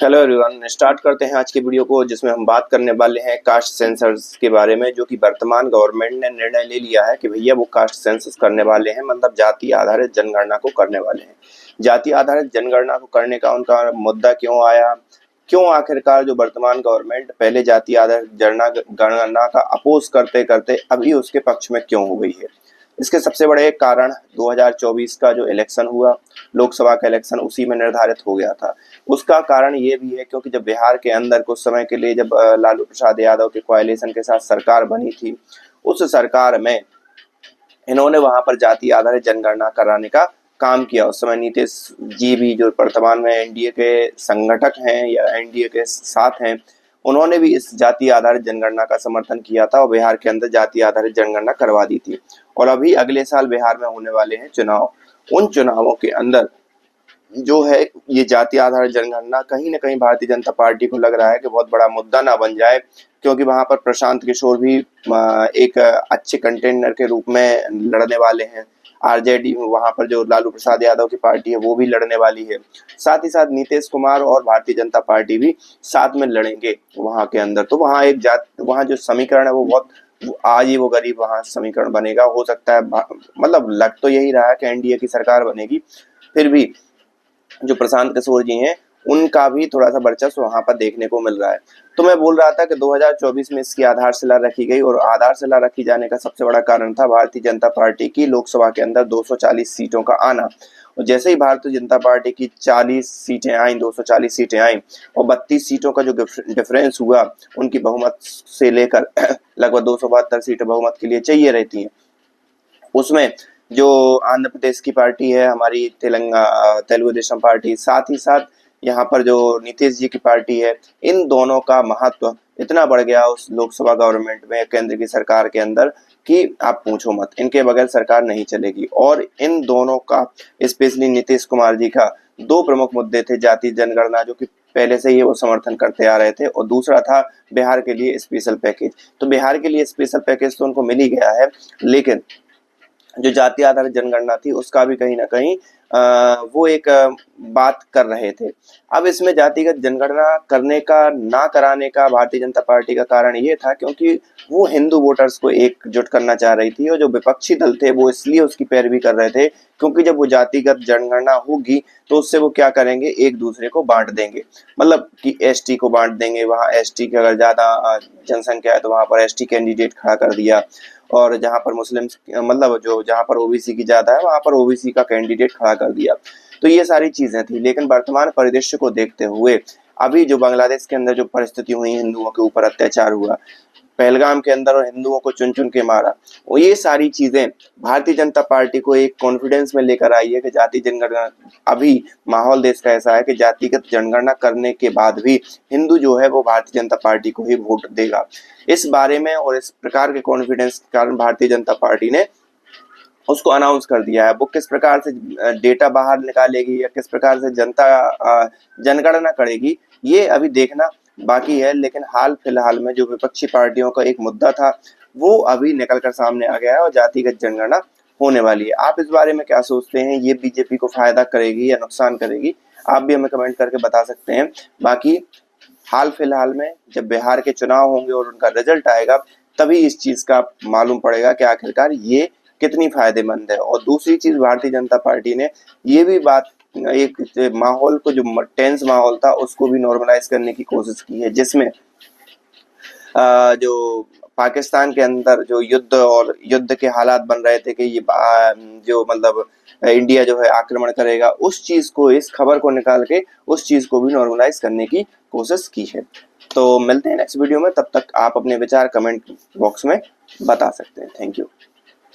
Hello everyone, start करते हैं आज की वीडियो को, जिसमें हम बात करने वाले हैं कास्ट सेंसस के बारे में। जो कि वर्तमान गवर्नमेंट ने निर्णय ले लिया है कि भैया वो कास्ट सेंसस करने वाले हैं, मतलब जाति आधारित जनगणना को करने वाले हैं। जाति आधारित जनगणना को करने का उनका मुद्दा क्यों आया, क्यों आखिरकार जो वर्तमान गवर्नमेंट पहले जाति आधारित जनगणना का अपोज करते करते अभी उसके पक्ष में क्यों हो गई है। इसके सबसे बड़े कारण 2024 का जो इलेक्शन हुआ, लोकसभा का इलेक्शन, उसी में निर्धारित हो गया था। उसका कारण ये भी है क्योंकि जब बिहार के अंदर कुछ समय के लिए जब लालू प्रसाद यादव के कोalition के साथ सरकार बनी थी, उस सरकार में इन्होंने वहां पर जाति आधारित जनगणना कराने का काम किया। उस समय नीतीश जी भी, जो वर्तमान में एनडीए के संगठक हैं या एनडीए के साथ हैं, उन्होंने भी इस जाति आधारित जनगणना का समर्थन किया था और बिहार के अंदर जाति आधारित जनगणना करवा दी थी। और अभी अगले साल बिहार में होने वाले हैं चुनाव। उन चुनावों के अंदर जो है ये जाति आधारित जनगणना कहीं ना कहीं भारतीय जनता पार्टी को लग रहा है कि बहुत बड़ा मुद्दा ना बन जाए, क्योंकि वहां पर प्रशांत किशोर भी एक अच्छे कंटेनर के रूप में लड़ने वाले हैं। आरजेडी वहां पर जो लालू प्रसाद यादव की पार्टी है वो भी लड़ने वाली है। साथ ही साथ नीतीश कुमार और भारतीय जनता पार्टी भी साथ में लड़ेंगे वहां के अंदर। तो वहां जो समीकरण है वो बहुत, आज ही वो गरीब वहां समीकरण बनेगा। हो सकता है, मतलब लग तो यही रहा है कि एनडीए की सरकार बनेगी, फिर भी जो प्रशांत किशोर जी हैं उनका भी थोड़ा सा वर्चस्व वहां पर देखने को मिल रहा है। तो मैं बोल रहा था कि 2024 में इसकी आधारशिला रखी गई, और आधारशिला रखी जाने का सबसे बड़ा कारण था भारतीय जनता पार्टी की लोकसभा के अंदर 240 सीटों का आना। और जैसे ही भारतीय जनता पार्टी की 40 सीटें आई, 240 सीटें आई, और 32 सीटों का जो डिफरेंस हुआ उनकी बहुमत से लेकर लगभग 272 सीटें बहुमत के लिए चाहिए रहती हैं। उसमें जो आंध्र प्रदेश की पार्टी है हमारी, तेलुगु देशम पार्टी, साथ ही साथ यहाँ पर जो नीतीश जी की पार्टी है, इन दोनों का महत्व इतना बढ़ गया उस लोकसभा गवर्नमेंट में, केंद्र की सरकार के अंदर, कि आप पूछो मत। इनके बगैर सरकार नहीं चलेगी। और इन दोनों का, स्पेशली नीतीश कुमार जी का, दो प्रमुख मुद्दे थे। जाति जनगणना, जो कि पहले से ही वो समर्थन करते आ रहे थे, और दूसरा था बिहार के लिए स्पेशल पैकेज। तो बिहार के लिए स्पेशल पैकेज तो उनको मिल ही गया है, लेकिन जो जाति आधारित जनगणना थी उसका भी कहीं ना कहीं वो एक बात कर रहे थे। अब इसमें जातिगत जनगणना करने का ना कराने का भारतीय जनता पार्टी का कारण ये था क्योंकि वो हिंदू वोटर्स को एकजुट करना चाह रही थी, और जो विपक्षी दल थे वो इसलिए उसकी पैरवी कर रहे थे क्योंकि जब वो जातिगत जनगणना होगी तो उससे वो क्या करेंगे, एक दूसरे को बांट देंगे। मतलब कि एसटी को बांट देंगे, वहाँ एसटी की अगर ज्यादा जनसंख्या है तो वहां पर एसटी कैंडिडेट खड़ा कर दिया, और जहां पर मुस्लिम, मतलब जो जहां पर ओबीसी की ज्यादा है वहां पर ओबीसी का कैंडिडेट खड़ा कर दिया। तो ये सारी चीजें थी। लेकिन वर्तमान परिदृश्य को देखते हुए अभी जो बांग्लादेश के अंदर जो परिस्थिति हुई, हिंदुओं के ऊपर अत्याचार हुआ पहलगाम के अंदर, और हिंदुओं को चुन चुन के मारा, और ये सारी चीजें भारतीय जनता पार्टी को एक कॉन्फिडेंस में लेकर आई है कि जाति जनगणना, अभी माहौल देश का ऐसा है कि जातिगत जनगणना करने के बाद भी हिंदू जो है वो भारतीय जनता पार्टी को ही वोट देगा। इस बारे में और इस प्रकार के कॉन्फिडेंस के कारण भारतीय जनता पार्टी ने उसको अनाउंस कर दिया है। वो किस प्रकार से डेटा बाहर निकालेगी या किस प्रकार से जनता जनगणना करेगी, ये अभी देखना बाकी है। लेकिन हाल फिलहाल में जो विपक्षी पार्टियों का एक मुद्दा था वो अभी निकलकर सामने आ गया है, और जातिगत जनगणना होने वाली है। आप इस बारे में क्या सोचते हैं? ये बीजेपी को फायदा करेगी या नुकसान करेगी? आप भी हमें कमेंट करके बता सकते हैं। बाकी हाल फिलहाल में जब बिहार के चुनाव होंगे और उनका रिजल्ट आएगा, तभी इस चीज का मालूम पड़ेगा कि आखिरकार ये कितनी फायदेमंद है। और दूसरी चीज, भारतीय जनता पार्टी ने ये भी बात, एक माहौल को, जो टेंस माहौल था उसको भी नॉर्मलाइज करने की कोशिश की है, जिसमें जो पाकिस्तान के अंदर जो युद्ध के हालात बन रहे थे कि ये जो मतलब इंडिया जो है आक्रमण करेगा, उस चीज को, इस खबर को निकाल के उस चीज को भी नॉर्मलाइज करने की कोशिश की है। तो मिलते हैं नेक्स्ट वीडियो में, तब तक आप अपने विचार कमेंट बॉक्स में बता सकते हैं। Thank you.